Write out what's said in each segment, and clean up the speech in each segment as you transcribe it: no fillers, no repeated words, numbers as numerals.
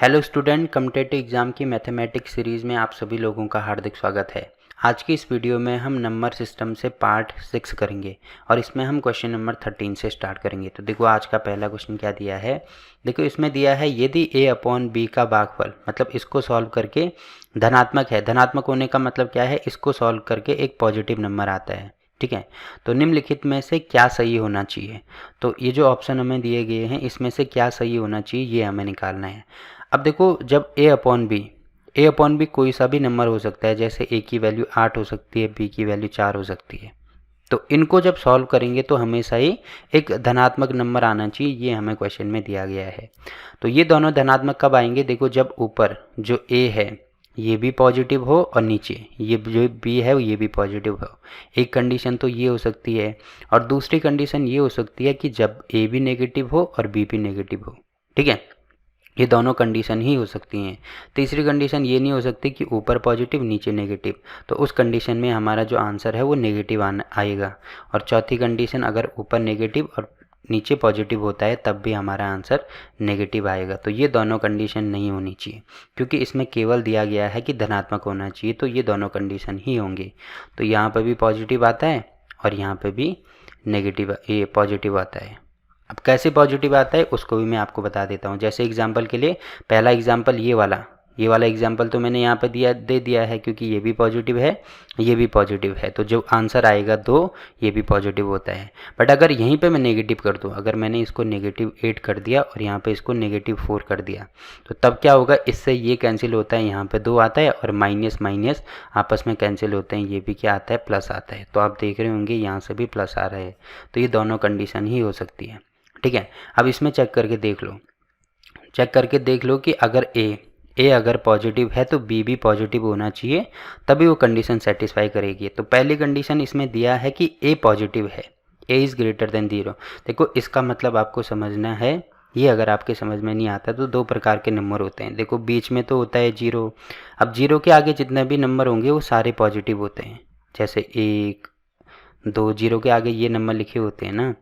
Hello student, competitive exam की mathematics series में आप सभी लोगों का हार्दिक स्वागत है। आज की इस वीडियो में हम नंबर सिस्टम से पार्ट 6 करेंगे और इसमें हम क्वेश्चन नंबर 13 से स्टार्ट करेंगे। तो देखो आज का पहला क्वेश्चन क्या दिया है। देखो इसमें दिया है यदि a अपॉन b का भागफल, मतलब इसको सॉल्व करके धनात्मक है। धनात्मक होने का मतलब क्या है, इसको सॉल्व करके एक पॉजिटिव नंबर आता है। ठीक है, तो निम्नलिखित में से क्या सही होना चाहिए। तो ये जो ऑप्शन हमें दिए गए हैं इसमें से क्या सही होना चाहिए ये हमें निकालना है। अब देखो जब a अपॉन बी कोई सा भी नंबर हो सकता है, जैसे a की वैल्यू 8 हो सकती है, b की वैल्यू 4 हो सकती है। तो इनको जब सॉल्व करेंगे तो हमेशा ही एक धनात्मक नंबर आना चाहिए, ये हमें क्वेश्चन में दिया गया है। तो ये दोनों धनात्मक कब आएंगे, देखो जब ऊपर जो a है ये भी पॉजिटिव हो और नीचे ये जो b है ये भी पॉजिटिव हो। एक कंडीशन तो ये हो सकती है, और दूसरी कंडीशन ये हो सकती है कि जब a भी नेगेटिव हो और b भी नेगेटिव हो। ठीक है, ये दोनों कंडीशन ही हो सकती हैं। तीसरी कंडीशन ये नहीं हो सकती कि ऊपर पॉजिटिव नीचे नेगेटिव, तो उस कंडीशन में हमारा जो आंसर है वो नेगेटिव आएगा। और चौथी कंडीशन अगर ऊपर नेगेटिव और नीचे पॉजिटिव होता है तब भी हमारा आंसर नेगेटिव आएगा। तो ये दोनों कंडीशन नहीं होनी चाहिए, क्योंकि इसमें केवल दिया गया है कि धनात्मक होना चाहिए, तो ये दोनों कंडीशन ही होंगे। तो यहाँ पर भी पॉजिटिव आता है और यहाँ पर भी नेगेटिव ये पॉजिटिव आता है। अब कैसे पॉजिटिव आता है उसको भी मैं आपको बता देता हूँ। जैसे एग्जांपल के लिए पहला एग्जांपल ये वाला एग्जांपल तो मैंने यहाँ पे दे दिया है, क्योंकि ये भी पॉजिटिव है ये भी पॉजिटिव है, तो जो आंसर आएगा 2 ये भी पॉजिटिव होता है। बट अगर यहीं पे मैं नेगेटिव कर दूँ, अगर मैंने इसको -8 कर दिया और यहाँ पे इसको -4 कर दिया, तो तब क्या होगा, इससे ये कैंसिल होता है, यहाँ पे 2 आता है और माइनस माइनस आपस में कैंसिल होते हैं, ये भी क्या आता है प्लस आता है। तो आप देख रहे होंगे यहाँ से भी प्लस आ रहा है, तो ये दोनों कंडीशन ही हो सकती है। ठीक है, अब इसमें चेक करके देख लो कि अगर ए अगर पॉजिटिव है तो बी भी पॉजिटिव होना चाहिए, तभी वो कंडीशन सेटिस्फाई करेगी। तो पहली कंडीशन इसमें दिया है कि ए पॉजिटिव है, ए इज़ ग्रेटर देन 0। देखो इसका मतलब आपको समझना है, ये अगर आपके समझ में नहीं आता तो 2 प्रकार के नंबर होते हैं। देखो बीच में तो होता है 0, अब 0 के आगे जितने भी नंबर होंगे वो सारे पॉजिटिव होते हैं, जैसे 1 2, 0 के आगे ये नंबर लिखे होते हैं ना,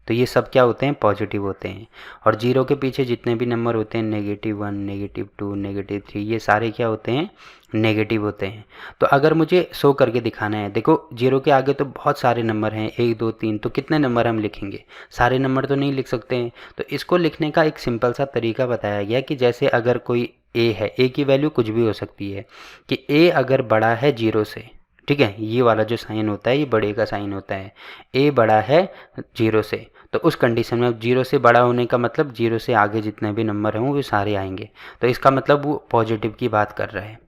तो ये सब क्या होते हैं पॉजिटिव होते हैं। और 0 के पीछे जितने भी नंबर होते हैं -1 -2 -3, ये सारे क्या होते हैं नेगेटिव होते हैं। तो अगर मुझे शो करके दिखाना है, देखो 0 के आगे तो बहुत सारे नंबर हैं 1 2 3, तो कितने नंबर हम लिखेंगे, सारे नंबर तो नहीं लिख सकते हैं। तो इसको लिखने का एक सिंपल सा तरीका बताया गया कि जैसे अगर कोई ए है, ए की वैल्यू कुछ भी हो सकती है, कि ए अगर बड़ा है 0 से, ठीक है, ये वाला जो साइन होता है ये बड़े का साइन होता है, ए बड़ा है 0 से, तो उस कंडीशन में अब 0 से बड़ा होने का मतलब 0 से आगे जितने भी नंबर हों वो सारे आएंगे, तो इसका मतलब वो पॉजिटिव की बात कर रहा है।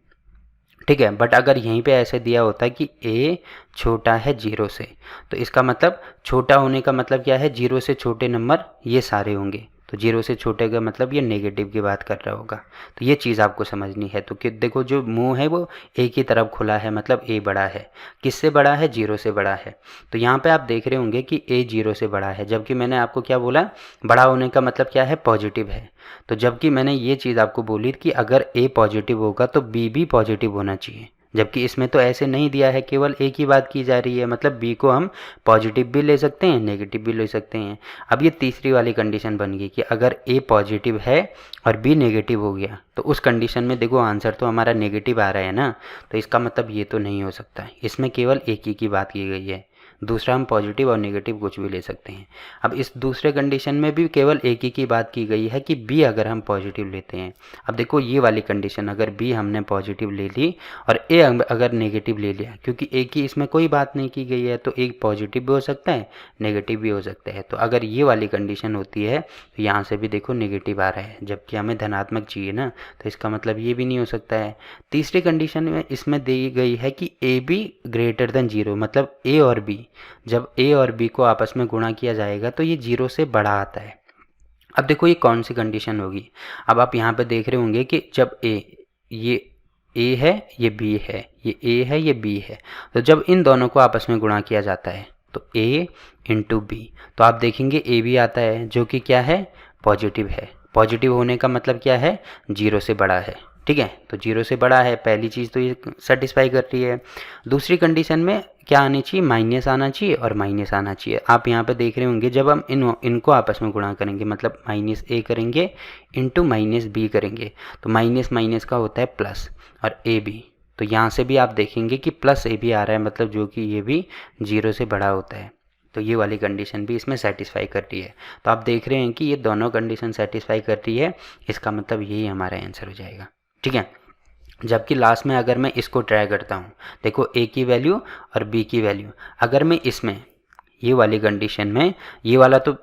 ठीक है, बट अगर यहीं पे ऐसे दिया होता है कि ए छोटा है 0 से, तो इसका मतलब छोटा होने का मतलब क्या है, 0 से छोटे नंबर ये सारे होंगे, तो 0 से छोटे का मतलब ये नेगेटिव की बात कर रहा होगा। तो ये चीज़ आपको समझनी है। तो कि देखो जो मुंह है वो ए की तरफ खुला है, मतलब ए बड़ा है, किससे बड़ा है 0 से बड़ा है। तो यहाँ पे आप देख रहे होंगे कि ए 0 से बड़ा है, जबकि मैंने आपको क्या बोला, बड़ा होने का मतलब क्या है पॉजिटिव है। तो जबकि मैंने ये चीज़ आपको बोली कि अगर ए पॉजिटिव होगा तो बी भी पॉजिटिव होना चाहिए, जबकि इसमें तो ऐसे नहीं दिया है, केवल ए की बात की जा रही है, मतलब बी को हम पॉजिटिव भी ले सकते हैं नेगेटिव भी ले सकते हैं। अब ये तीसरी वाली कंडीशन बन गई कि अगर ए पॉजिटिव है और बी नेगेटिव हो गया, तो उस कंडीशन में देखो आंसर तो हमारा नेगेटिव आ रहा है ना, तो इसका मतलब ये तो नहीं हो सकता, इसमें केवल एक ही की बात की गई है। दूसरा हम पॉजिटिव और नेगेटिव कुछ भी ले सकते हैं। अब इस दूसरे कंडीशन में भी केवल एक ही की बात की गई है कि बी अगर हम पॉजिटिव लेते हैं। अब देखो ये वाली कंडीशन, अगर बी हमने पॉजिटिव ले ली और ए अगर नेगेटिव ले लिया, क्योंकि ए की इसमें कोई बात नहीं की गई है, तो एक पॉजिटिव भी हो सकता है नेगेटिव भी हो सकता है। तो अगर ये वाली कंडीशन होती है तो यहाँ से भी देखो नेगेटिव आ रहा है, जबकि हमें धनात्मक चाहिए ना, तो इसका मतलब ये भी नहीं हो सकता है। तीसरी कंडीशन में इसमें दी गई है कि ए बी ग्रेटर देन 0, मतलब ए और बी, जब ए और बी को आपस में गुणा किया जाएगा तो ये 0 से बड़ा आता है। अब देखो ये कौन सी कंडीशन होगी। अब आप यहाँ पे देख रहे होंगे कि जब ये ए है ये बी है, ये ए है ये बी है, तो जब इन दोनों को आपस में गुणा किया जाता है तो ए इंटू बी, तो आप देखेंगे ए बी आता है जो कि क्या है पॉजिटिव है। पॉजिटिव होने का मतलब क्या है 0 से बड़ा है, ठीक है। तो 0 से बड़ा है, पहली चीज़ तो ये सेटिस्फाई कर रही है। दूसरी कंडीशन में क्या आनी चाहिए, माइनस आना चाहिए और माइनस आना चाहिए। आप यहाँ पे देख रहे होंगे जब हम इनको आपस में गुणा करेंगे, मतलब माइनस ए करेंगे इंटू माइनस बी करेंगे, तो माइनस माइनस का होता है प्लस और ए बी। तो यहाँ से भी आप देखेंगे कि प्लस ए बी आ रहा है, मतलब जो कि ये भी 0 से बड़ा होता है। तो ये वाली कंडीशन भी इसमें सेटिस्फाई कर रही है। तो आप देख रहे हैं कि ये दोनों कंडीशन सेटिस्फाई कर रही है, इसका मतलब यही हमारा आंसर हो जाएगा। ठीक है। जबकि लास्ट में अगर मैं इसको ट्राई करता हूँ, देखो ए की वैल्यू और बी की वैल्यू, अगर मैं इसमें ये वाली कंडीशन में, ये वाला तो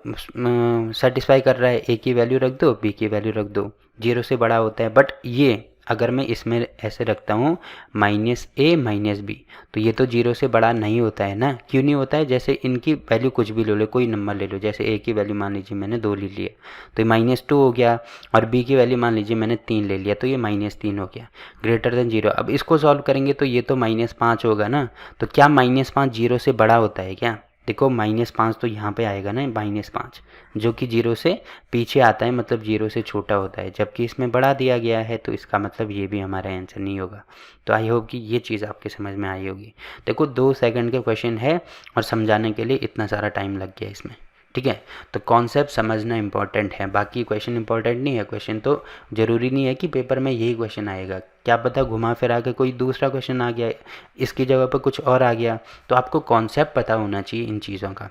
सेटिस्फाई कर रहा है, ए की वैल्यू रख दो बी की वैल्यू रख दो, 0 से बड़ा होता है। बट ये अगर मैं इसमें ऐसे रखता हूँ माइनस ए माइनस बी, तो ये तो 0 से बड़ा नहीं होता है ना। क्यों नहीं होता है, जैसे इनकी वैल्यू कुछ भी ले लो, कोई नंबर ले लो, जैसे ए की वैल्यू मान लीजिए मैंने 2 ले लिया तो ये -2 हो गया, और बी की वैल्यू मान लीजिए मैंने 3 ले लिया तो ये -3 हो गया, ग्रेटर देन 0। अब इसको सॉल्व करेंगे तो ये तो -5 होगा ना। तो क्या -5 0 से बड़ा होता है क्या? देखो -5 तो यहाँ पे आएगा ना, -5 जो कि 0 से पीछे आता है, मतलब 0 से छोटा होता है, जबकि इसमें बढ़ा दिया गया है, तो इसका मतलब ये भी हमारा आंसर नहीं होगा। तो आई होप कि ये चीज़ आपके समझ में आई होगी। देखो 2 सेकंड के क्वेश्चन है और समझाने के लिए इतना सारा टाइम लग गया इसमें। ठीक है। तो कॉन्सेप्ट समझना इंपॉर्टेंट है, बाकी क्वेश्चन इंपॉर्टेंट नहीं है। क्वेश्चन तो ज़रूरी नहीं है कि पेपर में यही क्वेश्चन आएगा, क्या पता घुमा फिरा के कोई दूसरा क्वेश्चन आ गया, इसकी जगह पर कुछ और आ गया। तो आपको कॉन्सेप्ट पता होना चाहिए इन चीज़ों का।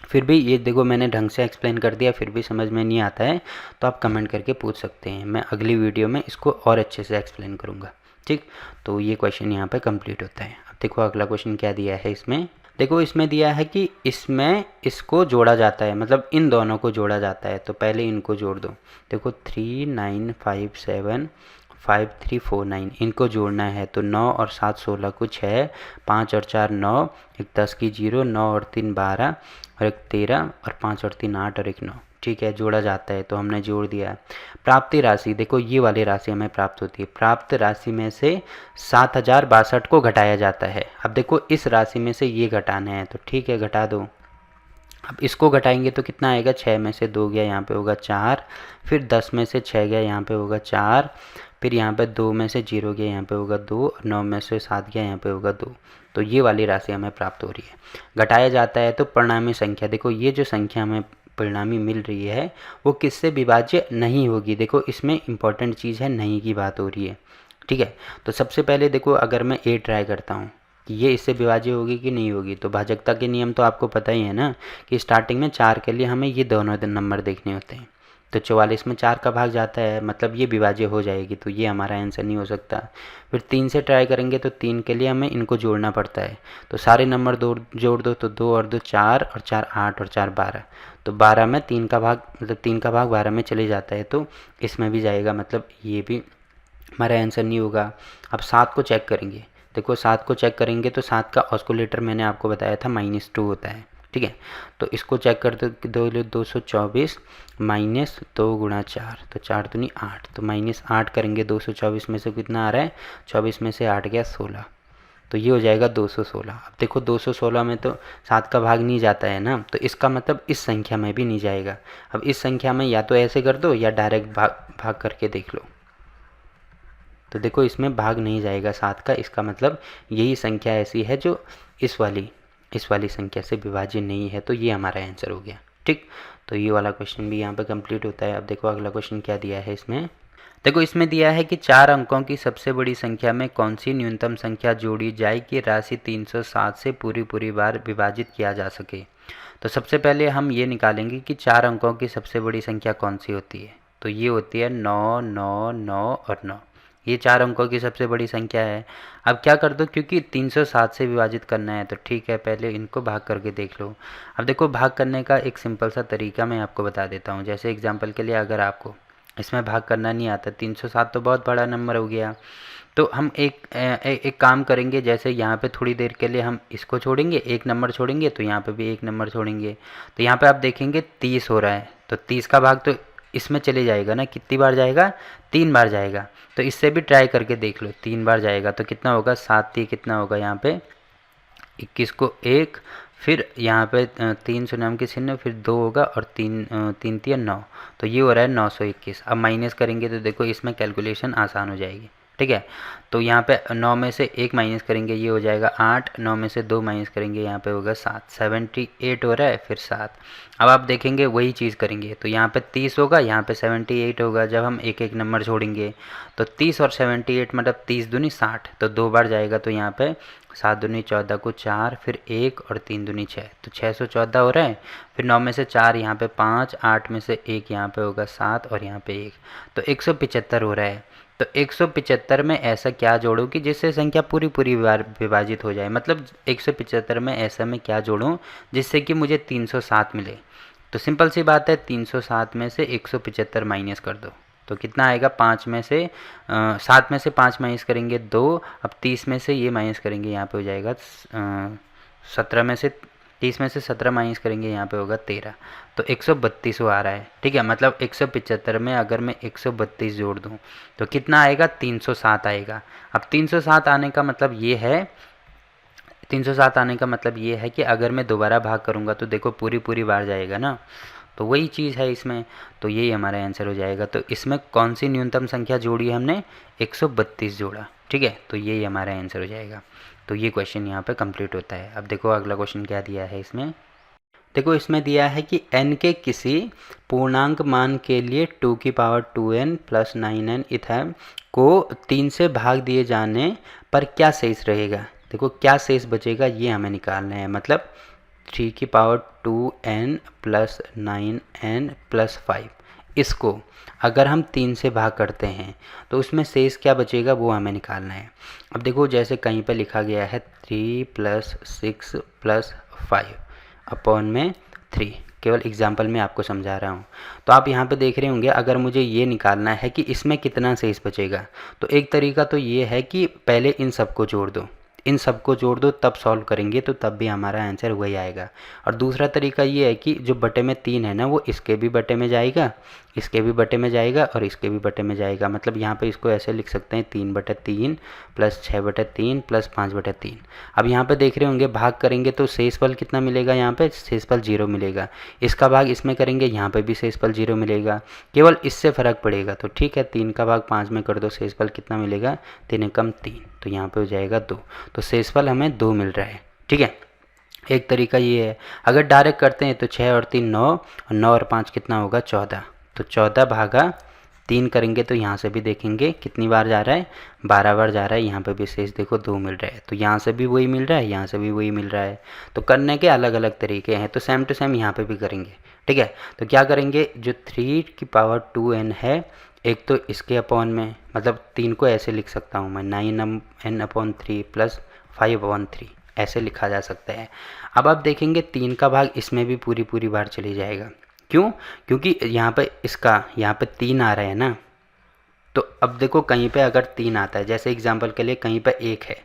फिर भी ये देखो मैंने ढंग से एक्सप्लेन कर दिया, फिर भी समझ में नहीं आता है तो आप कमेंट करके पूछ सकते हैं, मैं अगली वीडियो में इसको और अच्छे से एक्सप्लेन करूँगा। ठीक। तो ये क्वेश्चन यहाँ पे कंप्लीट होता है। अब देखो अगला क्वेश्चन क्या दिया है इसमें। देखो इसमें दिया है कि इसमें इसको जोड़ा जाता है, मतलब इन दोनों को जोड़ा जाता है। तो पहले इनको जोड़ दो। देखो 3 9 5 7 5 3 4 9 इनको जोड़ना है। तो 9 और 7 16 को 6, 5 और 4 9, एक 10 की 0, 9 और 3 12 और एक 13 और 5 और 3 8 और एक 9। ठीक है, जोड़ा जाता है तो हमने जोड़ दिया। प्राप्ति राशि, देखो ये वाली राशि हमें प्राप्त होती है। प्राप्त राशि में से 7062 को घटाया जाता है। अब देखो इस राशि में से ये घटाना है, तो ठीक है घटा दो। अब इसको घटाएंगे तो कितना आएगा, 6 में से 2 गया, यहाँ पे होगा 4, फिर 10 में से 6 गया, यहाँ पे होगा 4, फिर यहाँ पे 2 में से 0 गया, यहाँ पे होगा 2, और 9 में से 7 गया, यहाँ पे होगा 2। तो ये वाली राशि हमें प्राप्त हो रही है। घटाया जाता है तो परिणामी संख्या, देखो ये जो संख्या हमें परिणामी मिल रही है वो किससे विभाज्य नहीं होगी। देखो इसमें इंपॉर्टेंट चीज़ है नहीं की बात हो रही है। ठीक है। तो सबसे पहले देखो अगर मैं ए ट्राई करता हूँ कि ये इससे विभाज्य होगी कि नहीं होगी, तो भाजकता के नियम तो आपको पता ही है ना कि स्टार्टिंग में 4 के लिए हमें ये दोनों नंबर देखने होते हैं। तो 44 में 4 का भाग जाता है, मतलब ये विभाज्य हो जाएगी, तो ये हमारा आंसर नहीं हो सकता। फिर 3 से ट्राई करेंगे तो 3 के लिए हमें इनको जोड़ना पड़ता है। तो सारे नंबर जोड़ दो, तो 2 और 2 4 और 4 8 और 4 12। तो 12 में 3 का भाग, मतलब 3 का भाग 12 में चले जाता है, तो इसमें भी जाएगा, मतलब ये भी हमारा आंसर नहीं होगा। अब 7 को चेक करेंगे। देखो 7 को चेक करेंगे तो 7 का ऑस्कुलेटर मैंने आपको बताया था -2 होता है। ठीक है। तो इसको चेक कर दो, 224 -2 गुणा 4, तो 4 दूनी 8, तो -8 करेंगे। 224 में से कितना आ रहा है, 24 में से 8 गया 16, तो ये हो जाएगा 216। अब देखो 216 में तो 7 का भाग नहीं जाता है ना, तो इसका मतलब इस संख्या में भी नहीं जाएगा। अब इस संख्या में या तो ऐसे कर दो या डायरेक्ट भाग करके देख लो। तो देखो इसमें भाग नहीं जाएगा 7 का, इसका मतलब यही संख्या ऐसी है जो इस वाली संख्या से विभाज्य नहीं है, तो ये हमारा आंसर हो गया। ठीक। तो ये वाला क्वेश्चन भी यहाँ पे कंप्लीट होता है। अब देखो अगला क्वेश्चन क्या दिया है इसमें। देखो इसमें दिया है कि 4 अंकों की सबसे बड़ी संख्या में कौन सी न्यूनतम संख्या जोड़ी जाए कि राशि 307 से पूरी बार विभाजित किया जा सके। तो सबसे पहले हम ये निकालेंगे कि 4 अंकों की सबसे बड़ी संख्या कौन सी होती है। तो ये होती है 9 9 9 और 9। ये 4 अंकों की सबसे बड़ी संख्या है। अब क्या कर दो, क्योंकि 307 से विभाजित करना है, तो ठीक है पहले इनको भाग करके देख लो। अब देखो भाग करने का एक सिंपल सा तरीका मैं आपको बता देता हूँ। जैसे एग्जांपल के लिए अगर आपको इसमें भाग करना नहीं आता, 307 तो बहुत बड़ा नंबर हो गया, तो हम एक काम करेंगे। जैसे यहाँ पे थोड़ी देर के लिए हम इसको छोड़ेंगे, एक नंबर छोड़ेंगे, तो यहाँ पे भी एक नंबर छोड़ेंगे। तो यहाँ पे आप देखेंगे 30 हो रहा है, तो 30 का भाग तो इसमें चले जाएगा ना, कितनी बार जाएगा, 3 बार जाएगा। तो इससे भी ट्राई करके देख लो, 3 बार जाएगा तो कितना होगा, 7 3 कितना होगा यहाँ पे 21 को 1, फिर यहाँ पे 3 शून्य के चिन्ह, फिर 2 होगा और 3 3 9, तो ये हो रहा है 921। अब माइनस करेंगे तो देखो इसमें कैलकुलेशन आसान हो जाएगी, ठीक है। तो यहाँ पे 9 में से 1 माइनस करेंगे, ये हो जाएगा 8, 9 में से 2 माइनस करेंगे, यहाँ पे होगा 7, 78 हो रहा है, फिर 7। अब आप देखेंगे वही चीज़ करेंगे, तो यहाँ पे 30 होगा, यहाँ पे 78 होगा। जब हम एक एक नंबर छोड़ेंगे तो 30 और 78 मतलब 30 दूनी 60, तो 2 बार जाएगा, तो यहाँ पे 7 दूनी 14 को 4, फिर 1 और 3 दूनी 6, तो 614 हो रहा है। फिर 9 में से 4 यहाँ पे 5, 8 में से 1 यहाँ पे होगा 7 और यहाँ पे 1, तो 175 हो रहा है। तो 175 में ऐसा क्या जोड़ूं कि जिससे संख्या पूरी पूरी विभाजित हो जाए, मतलब 175 में ऐसा मैं क्या जोड़ूं जिससे कि मुझे 307 मिले। तो सिंपल सी बात है, 307 में से 175 माइनस कर दो, तो कितना आएगा, 5 में से 7 में से 5 माइनस करेंगे 2, अब 30 में से ये माइनस करेंगे, यहाँ पे हो जाएगा 17 में से 30 में से 17 माइनस करेंगे, यहाँ पे होगा 13, तो 132 आ रहा है, ठीक है। मतलब 175 में अगर मैं 132 जोड़ दूँ तो कितना आएगा, 307 आएगा। अब 307 आने का मतलब ये है, 307 आने का मतलब ये है कि अगर मैं दोबारा भाग करूँगा तो देखो पूरी पूरी बार जाएगा ना, तो वही चीज़ है इसमें, तो यही हमारा आंसर हो जाएगा। तो इसमें कौन सी न्यूनतम संख्या जोड़ी हमने, 132 जोड़ा, ठीक है, तो यही हमारा आंसर हो जाएगा। तो ये क्वेश्चन यहाँ पे कंप्लीट होता है। अब देखो अगला क्वेश्चन क्या दिया है इसमें, देखो इसमें दिया है कि n के किसी पूर्णांक मान के लिए 2 की power 2n plus 9n ether को 3 से भाग दिए जाने पर क्या शेष रहेगा। देखो क्या शेष बचेगा ये हमें निकालना है, मतलब 3 की power 2n plus 9n plus 5, इसको अगर हम 3 से भाग करते हैं तो उसमें शेष क्या बचेगा वो हमें निकालना है। अब देखो जैसे कहीं पर लिखा गया है 3 प्लस 6 प्लस 5 अपॉन में 3, केवल एग्जाम्पल में आपको समझा रहा हूँ। तो आप यहाँ पे देख रहे होंगे, अगर मुझे ये निकालना है कि इसमें कितना शेष बचेगा, तो एक तरीका तो ये है कि पहले इन सबको जोड़ दो, इन सबको जोड़ दो, तब सॉल्व करेंगे तो तब भी हमारा आंसर वही आएगा। और दूसरा तरीका ये है कि जो बटे में 3 है ना, वो इसके भी बटे में जाएगा, इसके भी बटे में जाएगा और इसके भी बटे में जाएगा। मतलब यहाँ पे इसको ऐसे लिख सकते हैं 3/3 प्लस 6/3 प्लस 5/3। अब यहाँ पे देख रहे होंगे भाग करेंगे तो शेषफल कितना मिलेगा, यहाँ पे शेषफल 0 मिलेगा। इसका भाग इसमें करेंगे, यहाँ पे भी शेषफल 0 मिलेगा, केवल इससे फ़र्क पड़ेगा। तो ठीक है, 3 का भाग 5 में कर दो, शेषफल कितना मिलेगा, 3 कम 3, तो यहाँ पे हो जाएगा 2, तो शेषफल हमें 2 मिल रहा है, ठीक है। एक तरीका ये है। अगर डायरेक्ट करते हैं तो 6 और 3 9, और 9 और 5 कितना होगा 14, तो 14 भागा 3 करेंगे तो यहाँ से भी देखेंगे कितनी बार जा रहा है, 12 बार जा रहा है। यहाँ पे भी शेष देखो 2 मिल रहा है, तो यहाँ से भी वही मिल रहा है, यहाँ से भी वही मिल रहा है। तो करने के अलग अलग तरीके हैं, तो सेम टू सेम यहाँ पे भी करेंगे, ठीक है। तो क्या करेंगे, जो 3 की पावर 2n है, एक तो इसके अपॉन में, मतलब 3 को ऐसे लिख सकता हूँ मैं 9n/3 प्लस 5/3, ऐसे लिखा जा सकता है। अब आप देखेंगे 3 का भाग इसमें भी पूरी पूरी बार चली जाएगा, क्यों, क्योंकि यहाँ पे इसका यहाँ पे 3 आ रहा है ना। तो अब देखो कहीं पे अगर 3 आता है, जैसे एग्जांपल के लिए कहीं पे 1 है,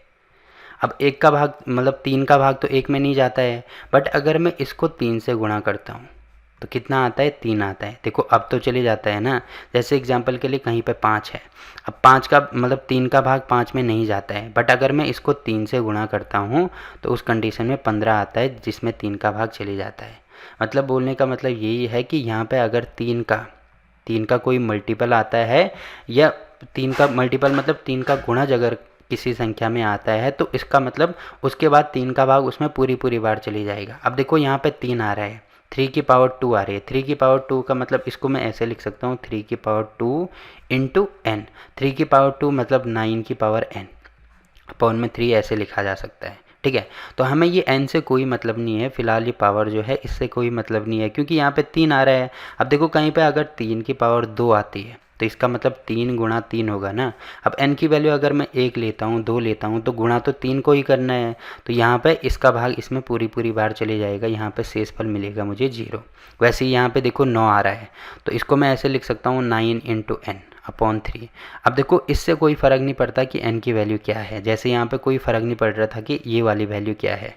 अब 1 का भाग मतलब 3 का भाग तो 1 में नहीं जाता है, बट अगर मैं इसको 3 से गुणा करता हूँ तो कितना आता है, 3 आता है। देखो अब तो चले जाता है ना। जैसे एग्जांपल के लिए कहीं पे 5 है, अब 5 का मतलब 3 का भाग 5 में नहीं जाता है, बट अगर मैं इसको 3 से गुणा करता हूँ तो उस कंडीशन में 15 आता है, जिसमें 3 का भाग चले जाता है। मतलब बोलने का मतलब यही है कि यहाँ पे अगर 3 का कोई मल्टीपल आता है, या 3 का मल्टीपल मतलब 3 का गुणज अगर किसी संख्या में आता है, तो इसका मतलब उसके बाद 3 का भाग उसमें पूरी पूरी बार चली जाएगा। अब देखो यहाँ पे 3 आ रहा है, 3 की पावर 2 आ रही है, 3 की पावर 2 का मतलब इसको मैं ऐसे लिख सकता हूँ 3 की पावर 2 इंटू n, 3 की पावर 2 मतलब 9 की पावर n अपॉन में 3, ऐसे लिखा जा सकता है, ठीक है। तो हमें ये n से कोई मतलब नहीं है, फिलहाल ये पावर जो है इससे कोई मतलब नहीं है, क्योंकि यहाँ पे 3 आ रहा है। अब देखो कहीं पे अगर 3 की पावर 2 आती है तो इसका मतलब 3 गुणा 3 होगा ना। अब n की वैल्यू अगर मैं 1 लेता हूँ, 2 लेता हूँ, तो गुणा तो 3 को ही करना है। तो यहाँ पे इसका भाग इसमें पूरी पूरी बार चले जाएगा, यहाँ पे शेषफल मिलेगा मुझे 0। वैसे ही यहाँ पे देखो 9 आ रहा है, तो इसको मैं ऐसे लिख सकता हूँ 9 इंटू n अपॉन 3। अब देखो इससे कोई फ़र्क नहीं पड़ता कि n की वैल्यू क्या है, जैसे यहाँ पे कोई फ़र्क नहीं पड़ रहा था कि ये वाली वैल्यू क्या है,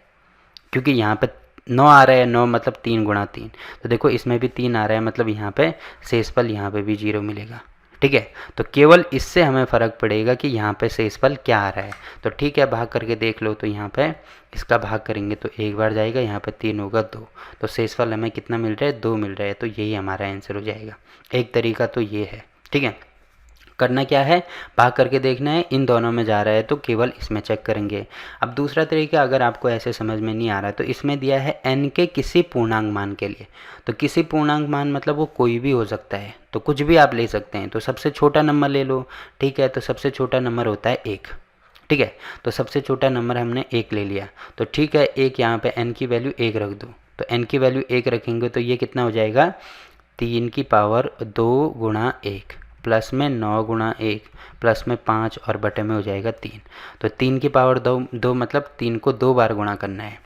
क्योंकि यहाँ पे 9 आ रहा है, 9 मतलब 3 गुणा 3, तो देखो इसमें भी 3 आ रहा है, मतलब यहाँ पे शेषफल यहाँ पे भी 0 मिलेगा, ठीक है। तो केवल इससे हमें फ़र्क पड़ेगा कि यहाँ पे शेषफल क्या आ रहा है। तो ठीक है, भाग करके देख लो। तो यहाँ पे इसका भाग करेंगे तो एक बार जाएगा, यहाँ पे 3 होगा 2, तो शेषफल हमें कितना मिल रहा है, 2 मिल रहा है। तो यही हमारा आंसर हो जाएगा। एक तरीका तो ये है, ठीक है। करना क्या है, भाग करके देखना है, इन दोनों में जा रहा है तो केवल इसमें चेक करेंगे। अब दूसरा तरीका अगर आपको ऐसे समझ में नहीं आ रहा है तो इसमें दिया है n के किसी पूर्णांक मान के लिए। तो किसी पूर्णांक मान मतलब वो कोई भी हो सकता है, तो कुछ भी आप ले सकते हैं। तो सबसे छोटा नंबर ले लो, ठीक है। तो सबसे छोटा नंबर होता है 1, ठीक है। तो सबसे छोटा नंबर हमने 1 ले लिया, तो ठीक है, एक यहाँ पे n की वैल्यू 1 रख दो। तो n की वैल्यू 1 रखेंगे तो ये कितना हो जाएगा, 3 की पावर 2 गुणा 1 प्लस में 9 गुणा 1 प्लस में 5 और बटे में हो जाएगा 3। तो 3 की पावर 2 मतलब 3 को 2 बार गुणा करना है।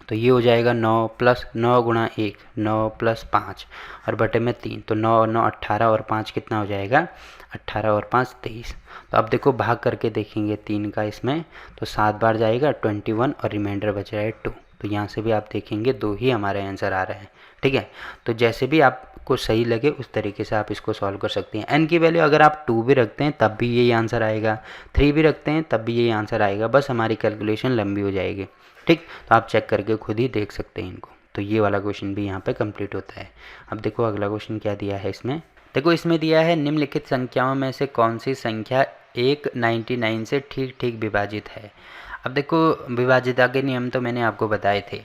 तो ये हो जाएगा 9 प्लस 9 गुणा 1 9 प्लस 5 और बटे में 3। तो 9 और 9 18 और 5 कितना हो जाएगा, 18 और 5 23। तो अब देखो भाग करके देखेंगे 3 का इसमें, तो 7 बार जाएगा 21 और रिमाइंडर बच रहा है 2। तो यहाँ से भी आप देखेंगे 2 ही हमारे आंसर आ रहे हैं, ठीक है। तो जैसे भी आपको सही लगे उस तरीके से आप इसको सॉल्व कर सकते हैं। n की वैल्यू अगर आप 2 भी रखते हैं तब भी यही आंसर आएगा, 3 भी रखते हैं तब भी यही आंसर आएगा, बस हमारी कैलकुलेशन लंबी हो जाएगी, ठीक। तो आप चेक करके खुद ही देख सकते हैं इनको। तो ये वाला क्वेश्चन भी यहाँ पे कंप्लीट होता है। अब देखो अगला क्वेश्चन क्या दिया है इसमें। देखो इसमें दिया है निम्नलिखित संख्याओं में से कौन सी संख्या 199 से ठीक ठीक विभाजित है। अब देखो विभाजिता के नियम तो मैंने आपको बताए थे।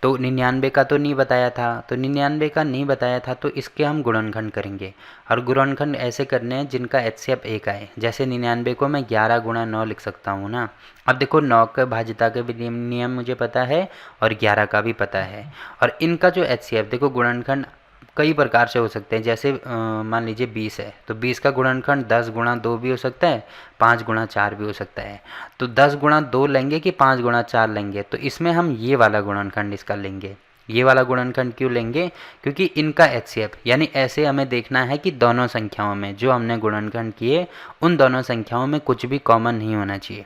तो 99 का तो नहीं बताया था, तो 99 का नहीं बताया था तो इसके हम गुणनखंड करेंगे। और गुणनखंड ऐसे करने हैं जिनका HCF 1 आए। जैसे 99 को मैं 11 गुणा 9 लिख सकता हूँ ना। अब देखो 9 के भाजिता के भी नियम मुझे पता है और 11 का भी पता है। और इनका जो HCF देखो गुणनखंड कई प्रकार से हो सकते हैं। जैसे मान लीजिए 20 है तो 20 का गुणनखंड 10 गुणा 2 भी हो सकता है, 5 गुणा 4 भी हो सकता है। तो 10 गुणा 2 लेंगे कि 5 गुणा 4 लेंगे, तो इसमें हम ये वाला गुणनखंड इसका लेंगे। ये वाला गुणनखंड क्यों लेंगे, क्योंकि इनका HCF यानी ऐसे हमें देखना है कि दोनों संख्याओं में जो हमने गुणनखंड किए उन दोनों संख्याओं में कुछ भी कॉमन नहीं होना चाहिए।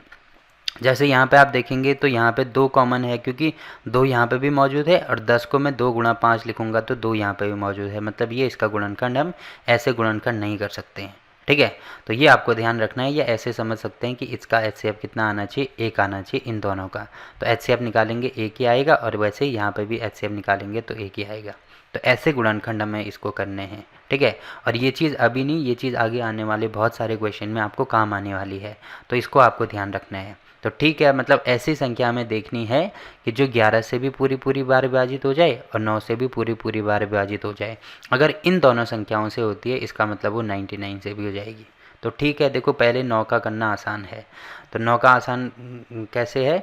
जैसे यहाँ पे आप देखेंगे तो यहाँ पे 2 कॉमन है क्योंकि 2 यहाँ पे भी मौजूद है और 10 को मैं 2 गुणा 5 लिखूँगा तो 2 यहाँ पे भी मौजूद है, मतलब ये इसका गुणनखंड हम ऐसे गुणनखंड नहीं कर सकते हैं, ठीक है। तो ये आपको ध्यान रखना है, या ऐसे समझ सकते हैं कि इसका HCF कितना आना चाहिए, 1 आना चाहिए इन दोनों का। तो HCF निकालेंगे 1 ही आएगा और वैसे ही यहाँ पर भी HCF निकालेंगे तो 1 ही आएगा। तो ऐसे गुणनखंड हमें इसको करने हैं, ठीक है। और ये चीज़ अभी नहीं, ये चीज़ आगे आने वाले बहुत सारे क्वेश्चन में आपको काम आने वाली है, तो इसको आपको ध्यान रखना है। तो ठीक है, मतलब ऐसी संख्या हमें देखनी है कि जो 11 से भी पूरी बार विभाजित हो जाए और 9 से भी पूरी बार विभाजित हो जाए। अगर इन दोनों संख्याओं से होती है इसका मतलब वो 99 से भी हो जाएगी। तो ठीक है, देखो पहले 9 का करना आसान है। तो 9 का आसान कैसे है,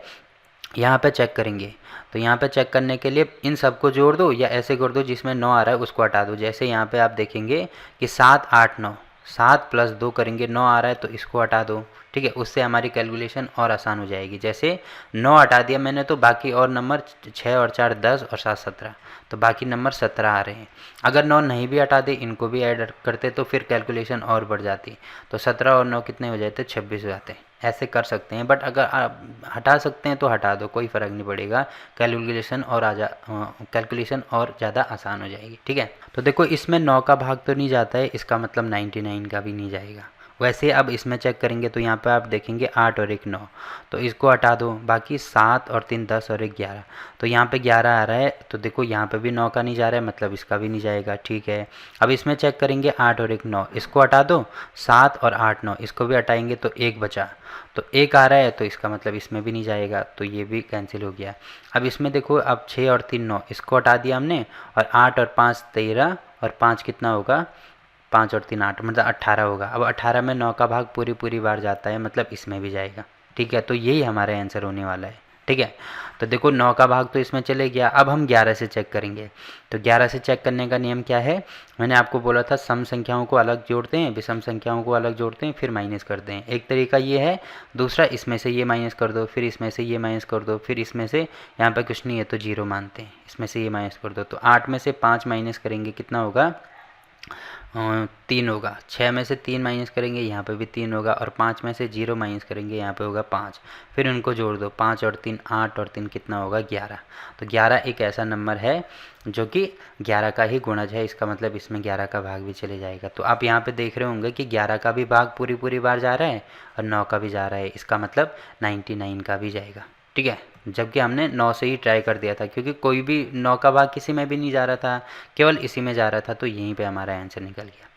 यहाँ पे चेक करेंगे। तो यहाँ पे चेक करने के लिए इन सबको जोड़ दो या ऐसे कर दो जिसमें 9 आ रहा है उसको हटा दो। जैसे यहाँ पे आप देखेंगे कि 7 8 9, 7 प्लस 2 करेंगे, 9 आ रहा है तो इसको हटा दो, ठीक है। उससे हमारी कैलकुलेशन और आसान हो जाएगी। जैसे 9 हटा दिया मैंने तो बाकी और नंबर 6 और 4 10 और 7 17, तो बाकी नंबर 17 आ रहे हैं। अगर 9 नहीं भी हटा दे, इनको भी ऐड करते तो फिर कैलकुलेशन और बढ़ जाती। तो 17 और 9 कितने हो जाते, 26 हो जाते। ऐसे कर सकते हैं, बट अगर आप हटा सकते हैं तो हटा दो, कोई फ़र्क नहीं पड़ेगा। कैलकुलेशन और ज़्यादा आसान हो जाएगी, ठीक है। तो देखो इसमें 9 का भाग तो नहीं जाता है, इसका मतलब 99 का भी नहीं जाएगा। वैसे अब इसमें चेक करेंगे तो यहाँ पे आप देखेंगे 8 और 1 9, तो इसको हटा दो, बाकी 7 और 3 10 और 1 11। तो यहाँ पे 11 आ रहा है, तो देखो यहाँ पे भी 9 का नहीं जा रहा है, मतलब इसका भी नहीं जाएगा, ठीक है। अब इसमें चेक करेंगे 8 और 1 9, इसको हटा दो, 7 और 8 9 इसको भी हटाएंगे तो 1 बचा, तो 1 आ रहा है, तो इसका मतलब इसमें भी नहीं जाएगा, तो ये भी कैंसिल हो गया। अब इसमें देखो अब 6 और 3 9 इसको हटा दिया हमने, और 8 और 5 13 और 5 कितना होगा, 5 और 3 8, मतलब 18 होगा। अब 18 में 9 का भाग पूरी बार जाता है, मतलब इसमें भी जाएगा, ठीक है। तो यही हमारा आंसर होने वाला है, ठीक है। तो देखो 9 का भाग तो इसमें चले गया। अब हम 11 से चेक करेंगे। तो 11 से चेक करने का नियम क्या है, मैंने आपको बोला था सम संख्याओं को अलग जोड़ते हैं, विषम संख्याओं को अलग जोड़ते हैं, फिर माइनस करते हैं। एक तरीका ये है, दूसरा इसमें से ये माइनस कर दो, फिर इसमें से ये माइनस कर दो, फिर इसमें से यहाँ पर कुछ नहीं है तो 0 मानते हैं, इसमें से ये माइनस कर दो। तो 8 में से 5 माइनस करेंगे कितना होगा, 3 होगा, 6 में से 3 माइनस करेंगे यहाँ पे भी 3 होगा, और 5 में से 0 माइनस करेंगे यहाँ पे होगा 5। फिर उनको जोड़ दो, 5 और 3 8 और 3 कितना होगा 11। तो 11 एक ऐसा नंबर है जो कि 11 का ही गुणज है, इसका मतलब इसमें 11 का भाग भी चले जाएगा। तो आप यहाँ पे देख रहे होंगे कि 11 का भी भाग पूरी बार जा रहा है और 9 का भी जा रहा है, इसका मतलब 99 का भी जाएगा। ठीक है, जबकि हमने 9 से ही ट्राई कर दिया था, क्योंकि कोई भी 9 का भाग किसी में भी नहीं जा रहा था, केवल इसी में जा रहा था, तो यहीं पे हमारा आंसर निकल गया।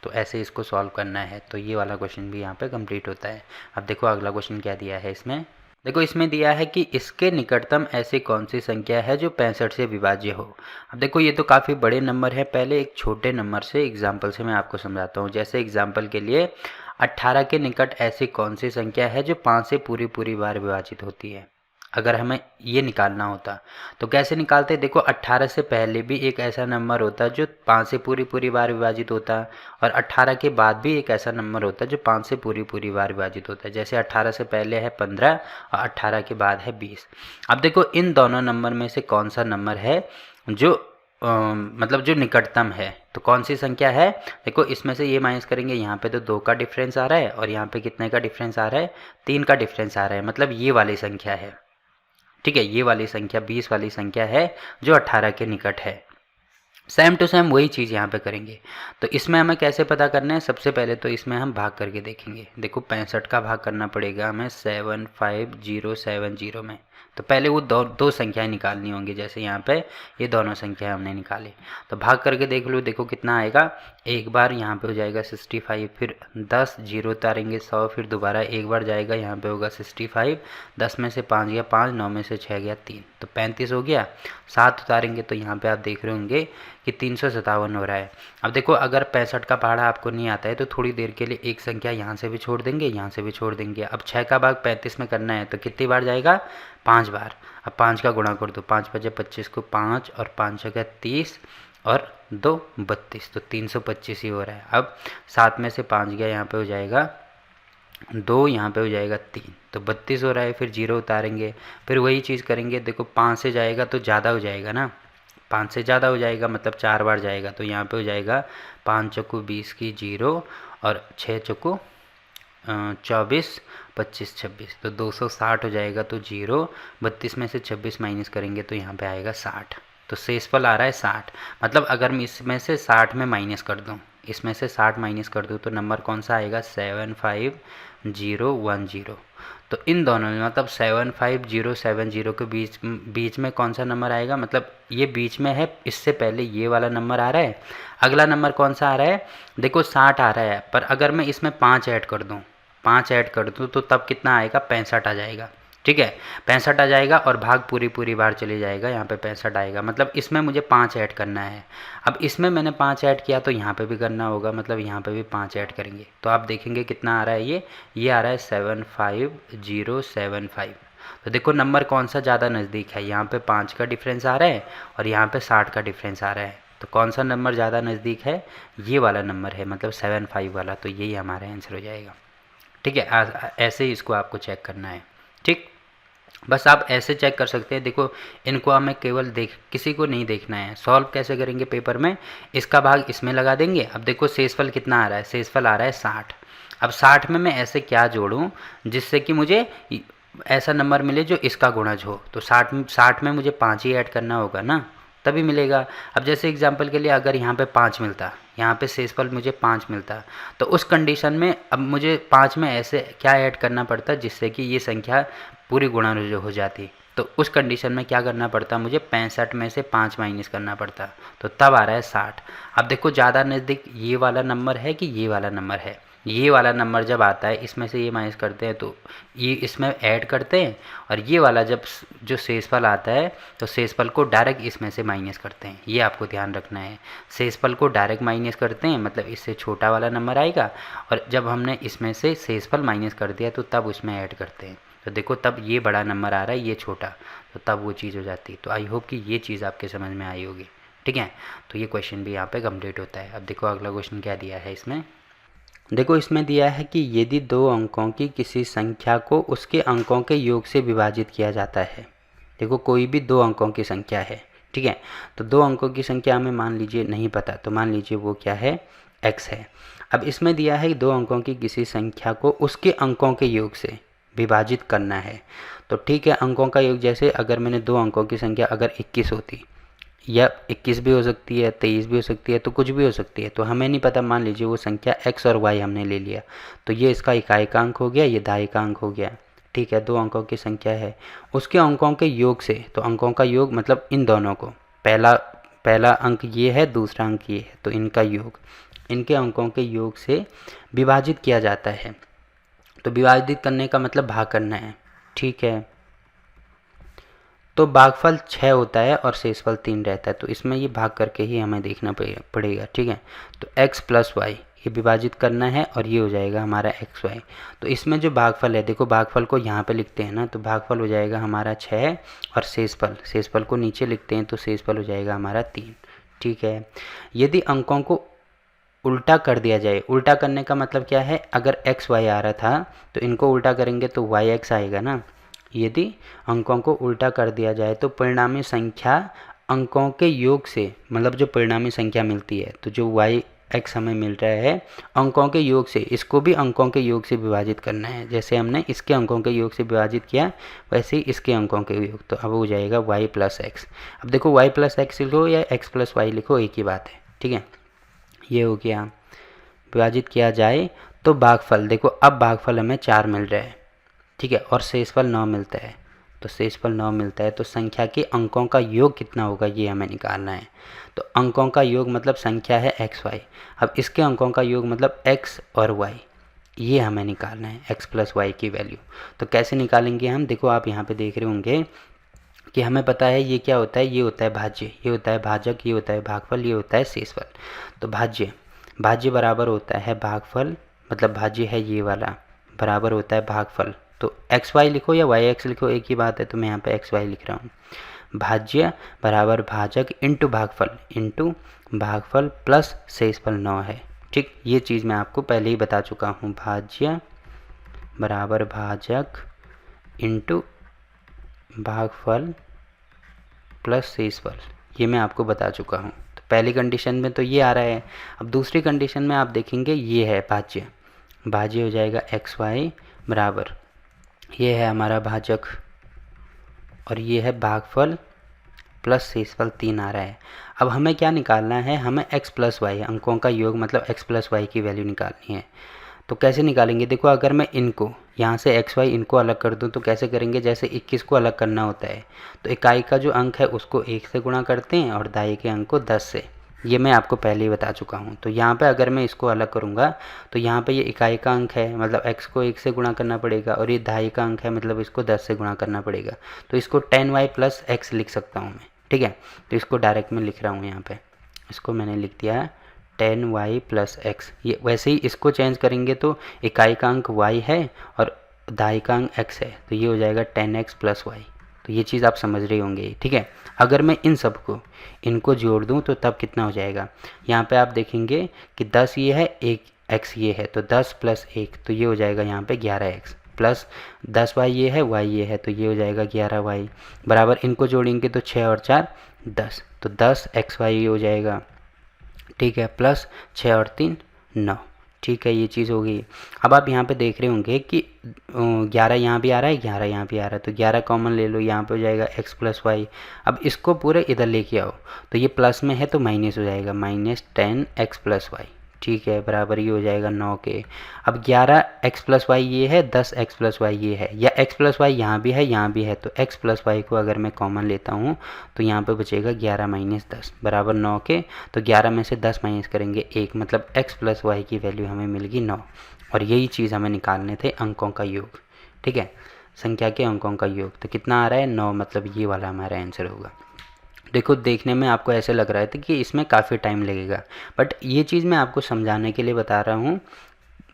तो ऐसे इसको सॉल्व करना है। तो ये वाला क्वेश्चन भी यहाँ पे कंप्लीट होता है। अब देखो अगला क्वेश्चन क्या दिया है इसमें। देखो इसमें दिया है कि इसके निकटतम ऐसी कौन सी संख्या है जो 65 से विभाज्य हो। अब देखो ये तो काफ़ी बड़े नंबर है, पहले एक छोटे नंबर से एग्जाम्पल से मैं आपको समझाता हूँ। जैसे एग्जाम्पल के लिए 18 के निकट ऐसी कौन सी संख्या है जो 5 से पूरी बार विभाजित होती है। अगर हमें ये निकालना होता तो कैसे निकालते। देखो 18 से पहले भी एक ऐसा नंबर होता जो 5 से पूरी बार विभाजित होता, और 18 के बाद भी एक ऐसा नंबर होता जो 5 से पूरी बार विभाजित होता है। जैसे 18 से पहले है 15 और 18 के बाद है 20। अब देखो इन दोनों नंबर में से कौन सा नंबर है जो मतलब जो निकटतम है। तो कौन सी संख्या है। देखो इसमें से ये माइनस करेंगे, यहाँ पे तो 2 का डिफरेंस आ रहा है और यहाँ पे कितने का डिफरेंस आ रहा है, 3 का डिफरेंस आ रहा है, मतलब ये वाली संख्या है। ठीक है, ये वाली संख्या 20 वाली संख्या है जो 18 के निकट है। सेम टू सेम वही चीज़ यहाँ पे करेंगे। तो इसमें हमें कैसे पता करना है, सबसे पहले तो इसमें हम भाग करके देखेंगे। देखो 65 का भाग करना पड़ेगा हमें 75070 में। तो पहले वो दो संख्याएं निकालनी होंगी। जैसे यहाँ पे ये दोनों संख्याएं हमने निकाली, तो भाग करके देख लो। देखो कितना आएगा, एक बार यहाँ पे हो जाएगा 65, फिर 10 जीरो उतारेंगे 100, फिर दोबारा एक बार जाएगा, यहाँ पे होगा 65, 10 में से 5 गया 5, 9 में से 6 गया 3, तो 35 हो गया। 7 उतारेंगे तो यहाँ पे आप देख रहे होंगे कि 357 हो रहा है। अब देखो अगर 65 का पहाड़ा आपको नहीं आता है तो थोड़ी देर के लिए एक संख्या यहाँ से भी छोड़ देंगे, यहाँ से भी छोड़ देंगे। अब 6 का भाग 35 में करना है तो कितनी बार जाएगा, 5 बार। अब 5 का गुणा कर दो, 5 बजे 25 को 5 और 5 जगह 30 और 2 32, तो 325 ही हो रहा है। अब 7 में से 5 गया, यहाँ पे हो जाएगा 2, यहाँ पे हो जाएगा 3, तो 32 हो रहा है। फिर 0 उतारेंगे, फिर वही चीज़ करेंगे। देखो 5 से जाएगा तो ज़्यादा हो जाएगा ना, 5 से ज़्यादा हो जाएगा मतलब 4 बार जाएगा, तो यहाँ पे हो जाएगा 5 चौको 20 की 0 और 6 चौको 24, 25 26, तो 260 हो जाएगा। तो 0, 32 में से 26 माइनस करेंगे तो यहाँ पे आएगा 60, तो शेषफल आ रहा है 60। मतलब अगर मैं इसमें से 60 में माइनस कर दूँ, इसमें से 60 माइनस कर दूँ तो नंबर कौन सा आएगा, 75010। तो इन दोनों में मतलब 75070 के बीच में कौन सा नंबर आएगा, मतलब ये बीच में है, इससे पहले ये वाला नंबर आ रहा है। अगला नंबर कौन सा आ रहा है, देखो 60 आ रहा है, पर अगर मैं इसमें 5 ऐड कर दूँ, 5 ऐड कर दूँ तो तब कितना आएगा, 65 आ जाएगा। ठीक है, 65 आ जाएगा और भाग पूरी बार चले जाएगा, यहाँ पे 65 आएगा। मतलब इसमें मुझे 5 ऐड करना है। अब इसमें मैंने 5 ऐड किया तो यहाँ पे भी करना होगा, मतलब यहाँ पे भी 5 ऐड करेंगे तो आप देखेंगे कितना आ रहा है, ये आ रहा है 75075। तो देखो नंबर कौन सा ज़्यादा नज़दीक है, यहाँ पे 5 का डिफरेंस आ रहा है और यहाँ पे 60 का डिफरेंस आ रहा है। तो कौन सा नंबर ज़्यादा नज़दीक है, ये वाला नंबर है, मतलब 75 वाला। तो यही हमारा आंसर हो जाएगा। ठीक है, ऐसे ही इसको आपको चेक करना है। ठीक, बस आप ऐसे चेक कर सकते हैं। देखो इनको हमें केवल किसी को नहीं देखना है। सॉल्व कैसे करेंगे पेपर में, इसका भाग इसमें लगा देंगे। अब देखो शेषफल कितना आ रहा है, शेषफल आ रहा है 60। अब 60 में मैं ऐसे क्या जोड़ूं जिससे कि मुझे ऐसा नंबर मिले जो इसका गुणज हो। तो 60 में मुझे 5 ही ऐड करना होगा ना, तभी मिलेगा। अब जैसे एग्जांपल के लिए अगर यहाँ पे 5 मिलता, यहाँ पे शेषफल मुझे 5 मिलता, तो उस कंडीशन में अब मुझे 5 में ऐसे क्या ऐड करना पड़ता जिससे कि ये संख्या पूरी गुणा हो जाती। तो उस कंडीशन में क्या करना पड़ता, मुझे 65 में से 5 माइनस करना पड़ता, तो तब आ रहा है 60। अब देखो ज़्यादा नज़दीक ये वाला नंबर है कि ये वाला नंबर है। ये वाला नंबर जब आता है, इसमें से ये माइनस करते हैं तो ये इसमें ऐड करते हैं, और ये वाला जब जो शेषफल आता है तो शेषफल को डायरेक्ट इसमें से माइनस करते हैं। ये आपको ध्यान रखना है, शेषफल को डायरेक्ट माइनस करते हैं, मतलब इससे छोटा वाला नंबर आएगा, और जब हमने इसमें से शेषफल माइनस कर दिया तो तब उसमें ऐड करते हैं। तो देखो तब ये बड़ा नंबर आ रहा है, ये छोटा, तो तब वो चीज़ हो जाती है। तो आई होप कि ये चीज़ आपके समझ में आई होगी। ठीक है, तो ये क्वेश्चन भी यहाँ पे कंप्लीट होता है। अब देखो अगला क्वेश्चन क्या दिया है इसमें। देखो इसमें दिया है कि यदि 2 अंकों की किसी संख्या को उसके अंकों के योग से विभाजित किया जाता है। देखो कोई भी 2 अंकों की संख्या है, ठीक है, तो 2 अंकों की संख्या हमें मान लीजिए नहीं पता, तो मान लीजिए वो क्या है, x है। अब इसमें दिया है 2 अंकों की किसी संख्या को उसके अंकों के योग से विभाजित करना है। तो ठीक है, अंकों का योग जैसे अगर मैंने 2 अंकों की संख्या अगर 21 होती, या 21 भी हो सकती है, 23 भी हो सकती है, तो कुछ भी हो सकती है, तो हमें नहीं पता, मान लीजिए वो संख्या x और y हमने ले लिया, तो ये इसका इकाइकांक हो गया, ये दाहिकांक हो गया। ठीक है, 2 अंकों की संख्या है, उसके अंकों के योग से, तो अंकों का योग मतलब इन दोनों को, पहला अंक ये है, दूसरा अंक ये है, तो इनका योग, इनके अंकों के योग से विभाजित किया जाता है। तो विभाजित करने का मतलब भाग करना है। ठीक है, तो भागफल 6 होता है और शेषफल 3 रहता है, तो इसमें ये भाग करके ही हमें देखना पड़ेगा। ठीक है, तो x प्लस वाई ये विभाजित करना है और ये हो जाएगा हमारा एक्स वाई। तो इसमें जो भागफल है, देखो भागफल को यहाँ पे लिखते हैं ना, तो भागफल हो जाएगा हमारा 6 और शेषफल को नीचे लिखते हैं, तो शेषफल हो जाएगा हमारा 3। ठीक है, यदि अंकों को उल्टा कर दिया जाए, उल्टा करने का मतलब क्या है, अगर एक्स वाई आ रहा था तो इनको उल्टा करेंगे तो वाई एक्स आएगा ना। यदि अंकों को उल्टा कर दिया जाए तो परिणामी संख्या अंकों के योग से, मतलब जो परिणामी संख्या मिलती है, तो जो वाई एक्स हमें मिल रहा है अंकों के योग से, इसको भी अंकों के योग से विभाजित करना है। जैसे हमने इसके अंकों के योग से विभाजित किया, वैसे ही इसके अंकों के योग, तो अब हो जाएगा वाई प्लस एक्स। अब देखो वाई प्लस एक्स लिखो या एक्स प्लस वाई लिखो, एक ही बात है। ठीक है, ये हो गया, विभाजित किया जाए तो भागफल, देखो अब भागफल हमें 4 मिल रहा है। ठीक है, और शेषफल 9 मिलता है, तो शेषफल 9 मिलता है, तो संख्या के अंकों का योग कितना होगा ये हमें निकालना है। तो अंकों का योग मतलब संख्या है एक्स वाई, अब इसके अंकों का योग मतलब एक्स और वाई, ये हमें निकालना है, एक्स प्लस वाई की वैल्यू। तो कैसे निकालेंगे हम, देखो आप यहाँ पे देख रहे होंगे कि हमें पता है ये क्या होता है, ये होता है भाज्य, ये होता है भाजक, ये होता है भागफल, ये होता है शेषफल। तो भाज्य बराबर होता है भागफल, मतलब भाज्य है ये वाला, बराबर होता है भागफल। तो एक्स वाई लिखो या वाई एक्स लिखो, एक ही बात है, तो मैं यहाँ पे एक्स वाई लिख रहा हूँ। भाज्य बराबर भाजक इंटू भागफल प्लस शेषफल 9 है। ठीक, ये चीज़ मैं आपको पहले ही बता चुका हूँ, भाज्य बराबर भाजक इंटू भागफल प्लस शेषफल, ये मैं आपको बता चुका हूँ। तो पहली कंडीशन में तो ये आ रहा है। अब दूसरी कंडीशन में आप देखेंगे ये है भाज्य हो जाएगा एक्स वाई बराबर, ये है हमारा भाजक और ये है भागफल प्लस शेषफल 3 आ रहा है। अब हमें क्या निकालना है, हमें x प्लस वाई अंकों का योग मतलब x प्लस वाई की वैल्यू निकालनी है। तो कैसे निकालेंगे, देखो अगर मैं इनको यहाँ से एक्स वाई इनको अलग कर दूँ तो कैसे करेंगे, जैसे 21 को अलग करना होता है तो इकाई का जो अंक है उसको 1 से गुणा करते हैं और दाई के अंक को 10 से, ये मैं आपको पहले ही बता चुका हूँ। तो यहाँ पे अगर मैं इसको अलग करूँगा तो यहाँ पे ये इकाई का अंक है, मतलब x को 1 से गुणा करना पड़ेगा, और ये दाई का अंक है, मतलब इसको 10 से गुणा करना पड़ेगा। तो इसको 10y प्लस एक्स लिख सकता हूँ मैं। ठीक है, तो इसको डायरेक्ट में लिख रहा हूँ, यहाँ पे इसको मैंने लिख दिया 10y प्लस एक्स। ये वैसे ही इसको चेंज करेंगे तो इकाई का अंक y है और दाई का अंक x है, तो ये हो जाएगा 10x प्लस वाई। तो ये चीज़ आप समझ रहे होंगे। ठीक है, अगर मैं इन सब को इनको जोड़ दूं तो तब कितना हो जाएगा, यहाँ पे आप देखेंगे कि 10 ये है, एक x ये है, तो 10 प्लस 1 तो ये हो जाएगा यहाँ पे 11x प्लस 10y ये है, y ये है, तो ये हो जाएगा 11y बराबर, इनको जोड़ेंगे तो 6 और 4 10, तो 10xy हो जाएगा। ठीक है, प्लस 6 और 3 9। ठीक है, ये चीज़ हो गई। अब आप यहाँ पे देख रहे होंगे कि 11 यहाँ भी आ रहा है, 11 यहाँ भी आ रहा है, तो 11 कॉमन ले लो, यहाँ पे हो जाएगा x प्लस वाई। अब इसको पूरे इधर लेके आओ, तो ये प्लस में है तो माइनस हो जाएगा, माइनस 10x प्लस वाई। ठीक है, बराबर ये हो जाएगा 9 के। अब 11x प्लस वाई ये है, 10x प्लस वाई ये है, या x प्लस वाई यहाँ भी है, यहाँ भी है, तो x प्लस वाई को अगर मैं कॉमन लेता हूँ तो यहाँ पे बचेगा 11 माइनस 10 बराबर 9 के। तो 11 में से 10 माइनस करेंगे 1, मतलब x प्लस वाई की वैल्यू हमें मिल गई 9। और यही चीज़ हमें निकालने थे अंकों का योग। ठीक है, संख्या के अंकों का योग, तो कितना आ रहा है 9, मतलब ये वाला हमारा आंसर होगा। देखो देखने में आपको ऐसे लग रहा है कि इसमें काफ़ी टाइम लगेगा, बट ये चीज़ मैं आपको समझाने के लिए बता रहा हूँ।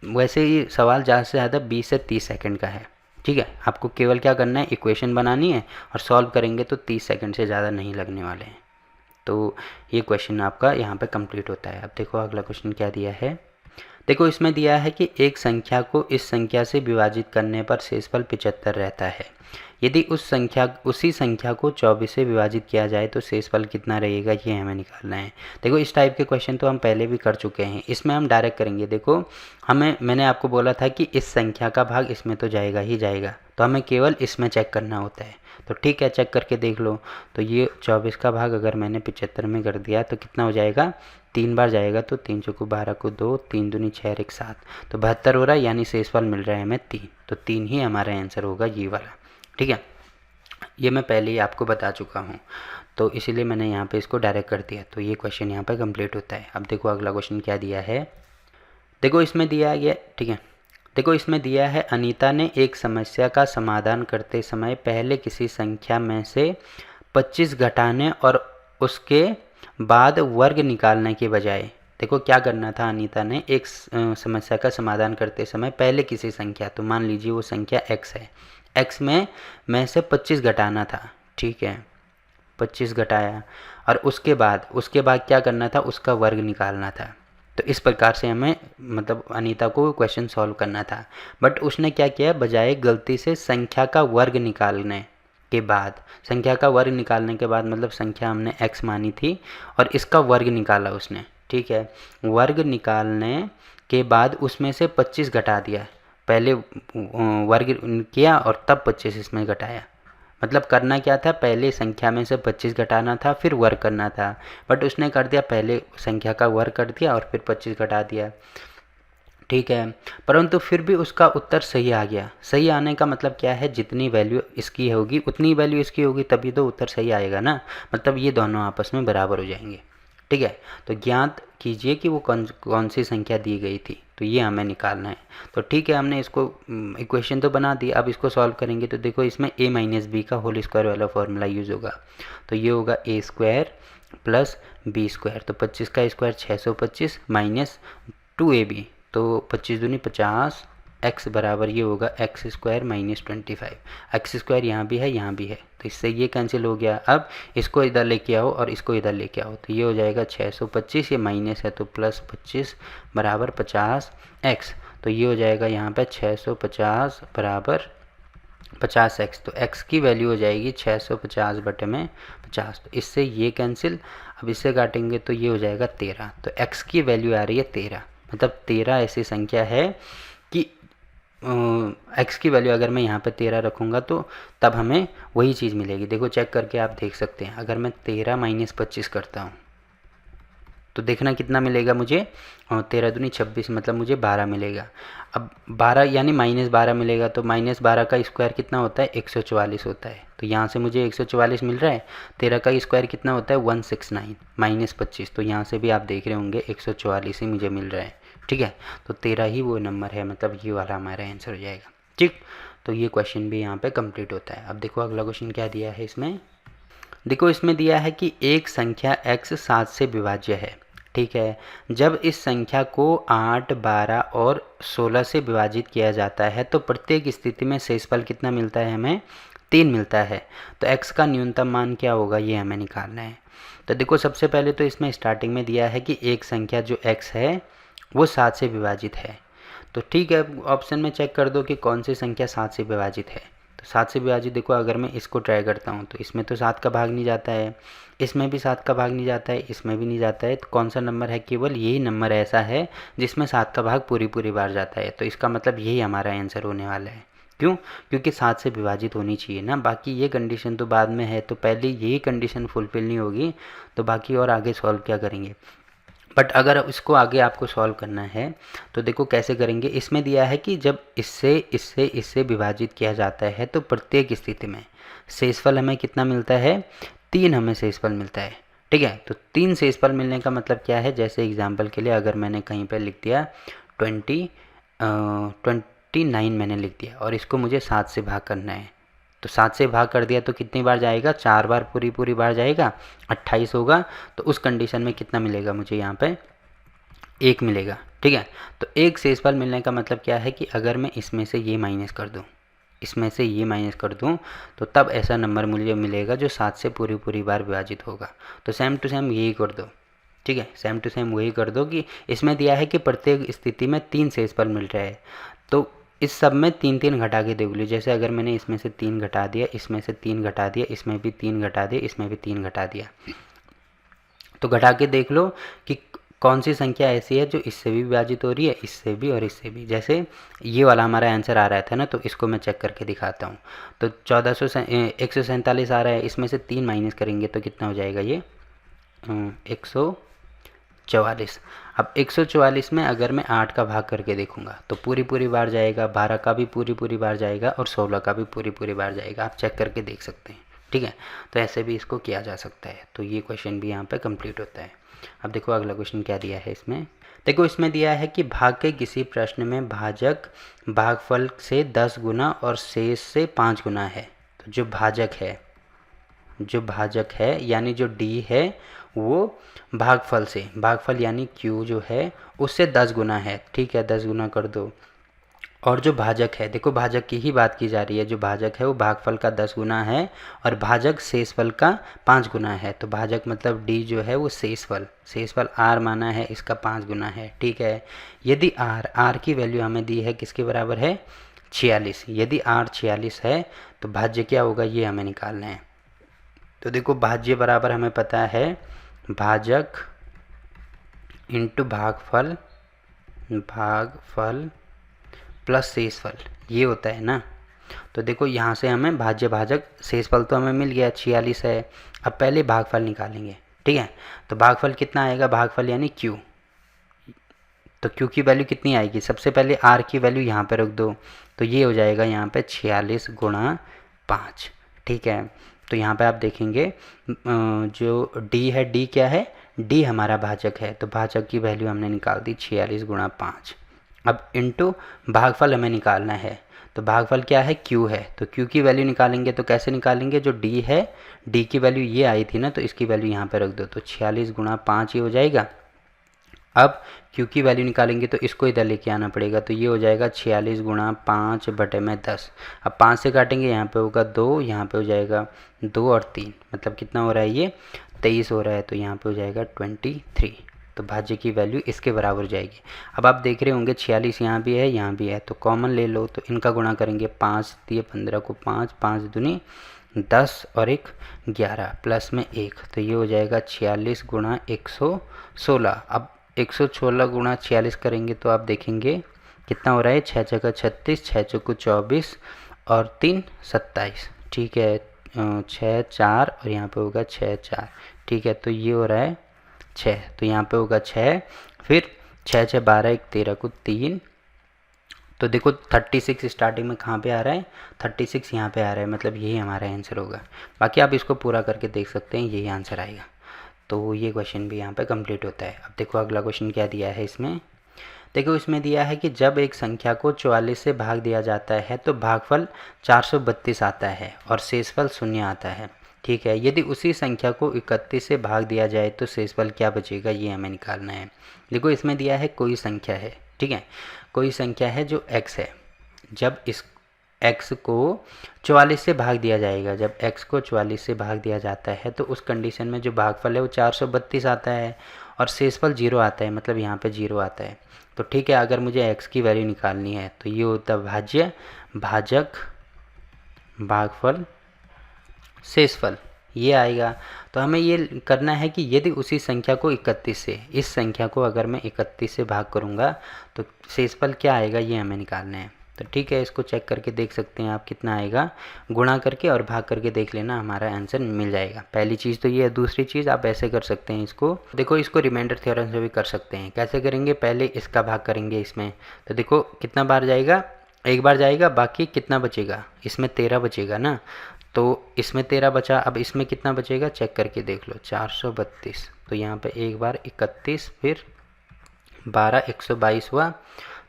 वैसे ये सवाल ज़्यादा से ज़्यादा 20 से 30 सेकंड का है। ठीक है, आपको केवल क्या करना है, इक्वेशन बनानी है और सॉल्व करेंगे तो 30 सेकंड से ज़्यादा नहीं लगने वाले हैं। तो ये क्वेश्चन आपका यहाँ पे कंप्लीट होता है। अब देखो अगला क्वेश्चन क्या दिया है, देखो इसमें दिया है कि एक संख्या को इस संख्या से विभाजित करने पर शेषफल 75 रहता है। यदि उसी संख्या को 24 से विभाजित किया जाए तो शेषफल कितना रहेगा, ये हमें निकालना है। देखो इस टाइप के क्वेश्चन तो हम पहले भी कर चुके हैं, इसमें हम डायरेक्ट करेंगे। देखो मैंने आपको बोला था कि इस संख्या का भाग इसमें तो जाएगा ही जाएगा, तो हमें केवल इसमें चेक करना होता है। तो ठीक है, चेक करके देख लो। तो ये 24 का भाग अगर मैंने 75 में कर दिया तो कितना हो जाएगा, 3 बार जाएगा तो 3 चौको 12 को 2, 3 दूनी 6 और 1 7, तो 72 हो रहा है, यानी शेषफल मिल रहा है हमें 3। तो 3 ही हमारा आंसर होगा ये वाला। ठीक है, ये मैं पहले ही आपको बता चुका हूँ, तो इसीलिए मैंने यहाँ पे इसको डायरेक्ट कर दिया। तो ये क्वेश्चन यहाँ पे कंप्लीट होता है। अब देखो अगला क्वेश्चन क्या दिया है। देखो इसमें दिया गया, ठीक है, देखो इसमें दिया है अनीता ने एक समस्या का समाधान करते समय पहले किसी संख्या में से 25 घटाने और उसके बाद वर्ग निकालने के बजाय, देखो क्या करना था, अनीता ने एक समस्या का समाधान करते समय पहले किसी संख्या, तो मान लीजिए वो संख्या x है, x में से 25 घटाना था। ठीक है, 25 घटाया और उसके बाद क्या करना था, उसका वर्ग निकालना था। तो इस प्रकार से हमें मतलब अनीता को क्वेश्चन सॉल्व करना था, बट उसने क्या किया, बजाय गलती से संख्या का वर्ग निकालने के बाद, संख्या का वर्ग निकालने के बाद मतलब संख्या हमने x मानी थी और इसका वर्ग निकाला उसने। ठीक है, वर्ग निकालने के बाद उसमें से 25 घटा दिया, पहले वर्ग किया और तब 25 इसमें घटाया। मतलब करना क्या था, पहले संख्या में से 25 घटाना था फिर वर्ग करना था, बट उसने कर दिया पहले संख्या का वर्ग कर दिया और फिर 25 घटा दिया। ठीक है, परंतु फिर भी उसका उत्तर सही आ गया। सही आने का मतलब क्या है, जितनी वैल्यू इसकी होगी उतनी वैल्यू इसकी होगी, तभी तो उत्तर सही आएगा ना, मतलब ये दोनों आपस में बराबर हो जाएंगे। ठीक है, तो ज्ञात कीजिए कि वो कौन सी संख्या दी गई थी, तो ये हमें निकालना है। तो ठीक है, हमने इसको इक्वेशन तो बना दी, अब इसको सॉल्व करेंगे। तो देखो इसमें a माइनस बी का होल स्क्वायर वाला फॉर्मूला यूज़ होगा, तो ये होगा a square plus B square, तो 25 का स्क्वायर 625 माइनस 2ab, तो 25 दूनी 50, x बराबर ये होगा x square minus 25। X square यहाँ भी है यहाँ भी है, तो इससे ये कैंसिल हो गया। अब इसको इधर लेके आओ और इसको इधर लेके आओ, तो ये हो जाएगा 625, ये माइनस है तो प्लस 25 बराबर 50x, तो ये हो जाएगा यहाँ पे 650 बराबर 50x, तो x की वैल्यू हो जाएगी 650 बटे में 50, तो इससे ये कैंसिल। अब इससे काटेंगे तो ये हो जाएगा 13, तो x की वैल्यू आ रही है 13, मतलब 13 ऐसी संख्या है कि x की वैल्यू अगर मैं यहाँ पे 13 रखूँगा तो तब हमें वही चीज़ मिलेगी। देखो चेक करके आप देख सकते हैं, अगर मैं 13 माइनस 25 करता हूँ तो देखना कितना मिलेगा मुझे, 13 दूनी 26, मतलब मुझे 12 मिलेगा। अब 12 यानी माइनस 12 मिलेगा, तो माइनस 12 का स्क्वायर कितना होता है, 144 होता है, तो यहाँ से मुझे 144 मिल रहा है। 13 का स्क्वायर कितना होता है, 169 माइनस 25, तो यहाँ से भी आप देख रहे होंगे 144 ही मुझे मिल रहा है। ठीक है, तो 13 ही वो नंबर है, मतलब ये वाला हमारा आंसर हो जाएगा। ठीक, तो ये क्वेश्चन भी यहाँ पे कंप्लीट होता है। अब देखो अगला क्वेश्चन क्या दिया है इसमें। देखो इसमें दिया है कि एक संख्या x 7 से विभाज्य है। ठीक है, जब इस संख्या को 8, 12 और 16 से विभाजित किया जाता है तो प्रत्येक स्थिति में शेषफल कितना मिलता है, हमें 3 मिलता है। तो x का न्यूनतम मान क्या होगा, ये हमें निकालना है। तो देखो सबसे पहले तो इसमें स्टार्टिंग में दिया है कि एक संख्या जो x है वो 7 से विभाजित है। तो ठीक है, ऑप्शन में चेक कर दो कि कौन सी संख्या 7 से विभाजित है। तो 7 से विभाजित, देखो अगर मैं इसको ट्राई करता हूँ तो इसमें तो 7 का भाग नहीं जाता है, इसमें भी 7 का भाग नहीं जाता है, इसमें भी नहीं जाता है, तो कौन सा नंबर है, केवल यही नंबर ऐसा है जिसमें 7 का भाग पूरी बार जाता है। तो इसका मतलब यही हमारा आंसर होने वाला है। क्यों, क्योंकि 7 से विभाजित होनी चाहिए ना, बाकी ये कंडीशन तो बाद में है, तो पहले यही कंडीशन फुलफिल नहीं होगी तो बाकी और आगे सॉल्व क्या करेंगे। बट अगर इसको आगे आपको सॉल्व करना है तो देखो कैसे करेंगे। इसमें दिया है कि जब इससे विभाजित किया जाता है तो प्रत्येक स्थिति में शेषफल हमें कितना मिलता है, 3 हमें शेषफल मिलता है। ठीक है, तो 3 शेषफल मिलने का मतलब क्या है, जैसे एग्जांपल के लिए अगर मैंने कहीं पर लिख दिया 29 मैंने लिख दिया और इसको मुझे 7 से भाग करना है, तो 7 से भाग कर दिया तो कितनी बार जाएगा, 4 बार पूरी बार जाएगा, 28 होगा। तो उस कंडीशन में कितना मिलेगा मुझे, यहाँ पे 1 मिलेगा। ठीक है, तो एक शेषफल मिलने का मतलब क्या है कि अगर मैं इसमें से ये माइनस कर दूँ, इसमें से ये माइनस कर दूँ तो तब ऐसा नंबर मुझे मिलेगा जो 7 से पूरी बार विभाजित होगा। तो सेम टू सेम यही कर दो, ठीक है, सेम टू सेम वही कर दो कि इसमें दिया है कि प्रत्येक स्थिति में 3 शेषफल मिल रहे हैं, तो इस सब में 3 घटा के देख लो। जैसे अगर मैंने इसमें से 3 घटा दिया, इसमें से 3 घटा दिया, इसमें भी 3 घटा दिया, इसमें भी 3 घटा दिया, तो घटा के देख लो कि कौन सी संख्या ऐसी है जो इससे भी विभाजित हो रही है, इससे भी और इससे भी। जैसे ये वाला हमारा आंसर आ रहा था ना, तो इसको मैं चेक करके दिखाता हूँ। तो 147 आ रहा है, इसमें से 3 माइनस करेंगे तो कितना हो जाएगा ये 144। अब 144 में अगर मैं 8 का भाग करके देखूंगा तो पूरी बार जाएगा, 12 का भी पूरी बार जाएगा और 16 का भी पूरी बार जाएगा। आप चेक करके देख सकते हैं, ठीक है। तो ऐसे भी इसको किया जा सकता है। तो ये क्वेश्चन भी यहाँ पे कंप्लीट होता है। अब देखो अगला क्वेश्चन क्या दिया है इसमें। देखो इसमें दिया है कि भाग के किसी प्रश्न में भाजक भागफल से 10 गुना और शेष से 5 गुना है। तो जो भाजक है यानी जो डी है वो भागफल से, भागफल यानी क्यू जो है उससे 10 गुना है, ठीक है, 10 गुना कर दो। और जो भाजक है, देखो भाजक की ही बात की जा रही है, जो भाजक है वो भागफल का 10 गुना है और भाजक शेषफल का 5 गुना है। तो भाजक मतलब डी जो है वो शेषफल आर माना है, इसका 5 गुना है, ठीक है। यदि आर की वैल्यू हमें दी है किसके बराबर है 46। यदि आर 46 है तो भाज्य क्या होगा ये हमें निकालना है। तो देखो भाज्य बराबर हमें पता है भाजक इंटू भागफल प्लस शेषफल, ये होता है ना। तो देखो यहाँ से हमें भाज्य भाजक शेषफल तो हमें मिल गया 46 है। अब पहले भागफल निकालेंगे, ठीक है। तो भागफल कितना आएगा, भागफल यानी क्यू। तो क्यू की वैल्यू कितनी आएगी, सबसे पहले आर की वैल्यू यहाँ पे रख दो, तो ये हो जाएगा यहाँ पे 46 गुणा 5, ठीक है। तो यहाँ पे आप देखेंगे जो डी है, डी क्या है, डी हमारा भाजक है, तो भाजक की वैल्यू हमने निकाल दी 46 गुणा 5। अब इनटू भागफल हमें निकालना है, तो भागफल क्या है क्यू है, तो क्यू की वैल्यू निकालेंगे तो कैसे निकालेंगे, जो डी है डी की वैल्यू ये आई थी ना, तो इसकी वैल्यू यहाँ पे रख दो, तो 46 गुणा 5 ये हो जाएगा। अब क्यू की वैल्यू निकालेंगे तो इसको इधर लेके आना पड़ेगा, तो ये हो जाएगा 46 गुणा 5 बटे में 10। अब 5 से काटेंगे, यहाँ पे होगा 2, यहाँ पे हो जाएगा 2 और 3, मतलब कितना हो रहा है ये 23 हो रहा है, तो यहाँ पे हो जाएगा 23। तो भाज्य की वैल्यू इसके बराबर जाएगी। अब आप देख रहे होंगे 46 यहाँ भी है, यहाँ भी है, तो कॉमन ले लो, तो इनका गुणा करेंगे, 5 दिए 15 को 5, 5 दूनी 10 और 1 11 प्लस में 1, तो ये हो जाएगा 46 गुणा 116। अब 116 गुणा 46 करेंगे तो आप देखेंगे कितना हो रहा है, 6 जगह 36, 6 चौको 24 और 3 27, ठीक है, 6 4 और यहाँ पे होगा 6 4, ठीक है। तो ये हो रहा है 6, तो यहाँ पे होगा 6, फिर 6 6 12 1 13 को 3, तो देखो 36 स्टार्टिंग में कहाँ पे आ रहा है, 36 यहाँ पे आ रहा है, मतलब यही हमारा आंसर होगा। बाकी आप इसको पूरा करके देख सकते हैं, यही आंसर आएगा। तो ये क्वेश्चन भी यहाँ पे कंप्लीट होता है। अब देखो अगला क्वेश्चन क्या दिया है इसमें। देखो इसमें दिया है कि जब एक संख्या को 44 से भाग दिया जाता है तो भागफल 432 आता है और शेषफल 0 आता है, ठीक है। यदि उसी संख्या को 31 से भाग दिया जाए तो शेषफल क्या बचेगा, ये हमें निकालना है। देखो इसमें दिया है कोई संख्या है, ठीक है, कोई संख्या है जो x है। जब इस x को 44 से भाग दिया जाएगा, जब x को 44 से भाग दिया जाता है तो उस कंडीशन में जो भागफल है वो 432 आता है और शेषफल 0 आता है, मतलब यहाँ पे 0 आता है। तो ठीक है, अगर मुझे x की वैल्यू निकालनी है तो ये होता है भाज्य भाजक भागफल शेषफल, ये आएगा। तो हमें ये करना है कि यदि उसी संख्या को 31 से, इस संख्या को अगर मैं 31 से भाग करूँगा तो शेषफल क्या आएगा, ये हमें निकालना है। तो ठीक है, इसको चेक करके देख सकते हैं आप कितना आएगा, गुणा करके और भाग करके देख लेना, हमारा आंसर मिल जाएगा। पहली चीज़ तो ये है। दूसरी चीज़ आप ऐसे कर सकते हैं इसको, देखो इसको रिमाइंडर थ्योरम से भी कर सकते हैं। कैसे करेंगे, पहले इसका भाग करेंगे इसमें, तो देखो कितना बार जाएगा, एक बार जाएगा, बाकी कितना बचेगा, इसमें 13 बचेगा ना, तो इसमें 13 बचा। अब इसमें कितना बचेगा चेक करके देख लो, 432, तो यहाँ पे एक बार 31, फिर 12 122 हुआ,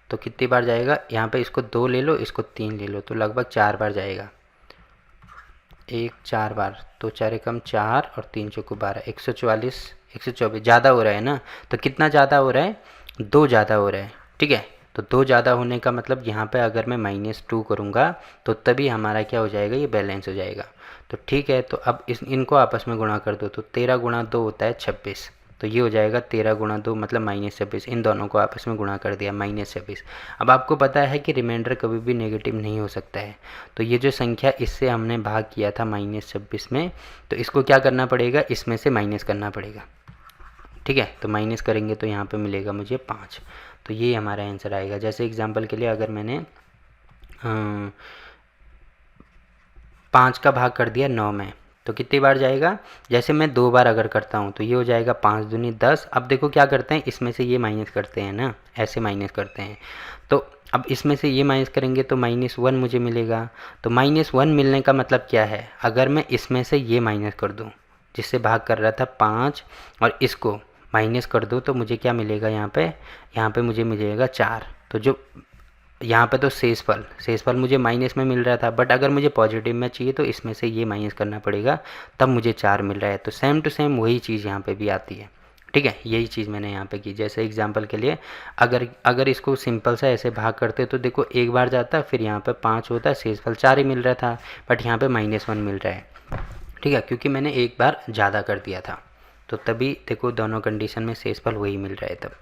तो कितनी बार जाएगा, यहाँ पे इसको 2 ले लो, इसको 3 ले लो, तो लगभग 4 बार जाएगा, 1 4 बार, तो 4 कम 4 और 3 चौको 12, 144 124 ज़्यादा हो रहा है ना, तो कितना ज़्यादा हो रहा है, 2 ज़्यादा हो रहा है, ठीक है। तो 2 ज़्यादा होने का मतलब यहाँ पे अगर मैं -2 करूँगा तो तभी हमारा क्या हो जाएगा, ये बैलेंस हो जाएगा। तो ठीक है, तो अब इनको आपस में गुणा कर दो, तो 13 गुणा 2 होता है 26, तो ये हो जाएगा 13 गुणा 2 मतलब -26। इन दोनों को आपस में गुणा कर दिया -26। अब आपको पता है कि रिमाइंडर कभी भी नेगेटिव नहीं हो सकता है, तो ये जो संख्या इससे हमने भाग किया था -26 में, तो इसको क्या करना पड़ेगा, इसमें से माइनस करना पड़ेगा। ठीक है, तो माइनस करेंगे तो यहाँ पे मिलेगा मुझे 5। तो ये हमारा आंसर आएगा। जैसे एग्जांपल के लिए अगर मैंने 5 का भाग कर दिया 9 में, तो कितनी बार जाएगा, जैसे मैं 2 बार अगर करता हूँ तो ये हो जाएगा 5 दूनी 10। अब देखो क्या करते हैं, इसमें से ये माइनस करते हैं ना, ऐसे माइनस करते हैं। तो अब इसमें से ये माइनस करेंगे तो -1 मुझे मिलेगा। तो -1 मिलने का मतलब क्या है, अगर मैं इसमें से ये माइनस कर दूँ, जिससे भाग कर रहा था 5, और इसको माइनस कर दूँ, तो मुझे क्या मिलेगा यहाँ पे मुझे मिलेगा 4। तो जो यहाँ पे तो शेषफल मुझे माइनस में मिल रहा था, बट अगर मुझे पॉजिटिव में चाहिए तो इसमें से ये माइनस करना पड़ेगा, तब मुझे 4 मिल रहा है। तो सेम टू सेम वही चीज़ यहाँ पे भी आती है। ठीक है, यही चीज़ मैंने यहाँ पे की। जैसे एग्जांपल के लिए अगर इसको सिंपल सा ऐसे भाग करते तो देखो एक बार जाता, फिर यहाँ पे 5 होता, शेषफल 4 ही मिल रहा था, बट यहाँ पे -1 मिल रहा है। ठीक है, क्योंकि मैंने एक बार ज़्यादा कर दिया था, तो तभी देखो दोनों कंडीशन में शेषफल वही मिल रहा है तब।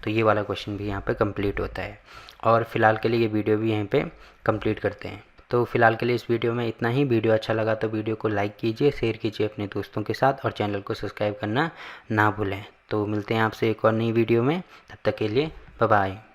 तो ये वाला क्वेश्चन भी यहाँ पे कंप्लीट होता है। और फिलहाल के लिए ये वीडियो भी यहीं पे कंप्लीट करते हैं। तो फिलहाल के लिए इस वीडियो में इतना ही। वीडियो अच्छा लगा तो वीडियो को लाइक कीजिए, शेयर कीजिए अपने दोस्तों के साथ, और चैनल को सब्सक्राइब करना ना भूलें। तो मिलते हैं आपसे एक और नई वीडियो में, तब तक के लिए बाय बाय।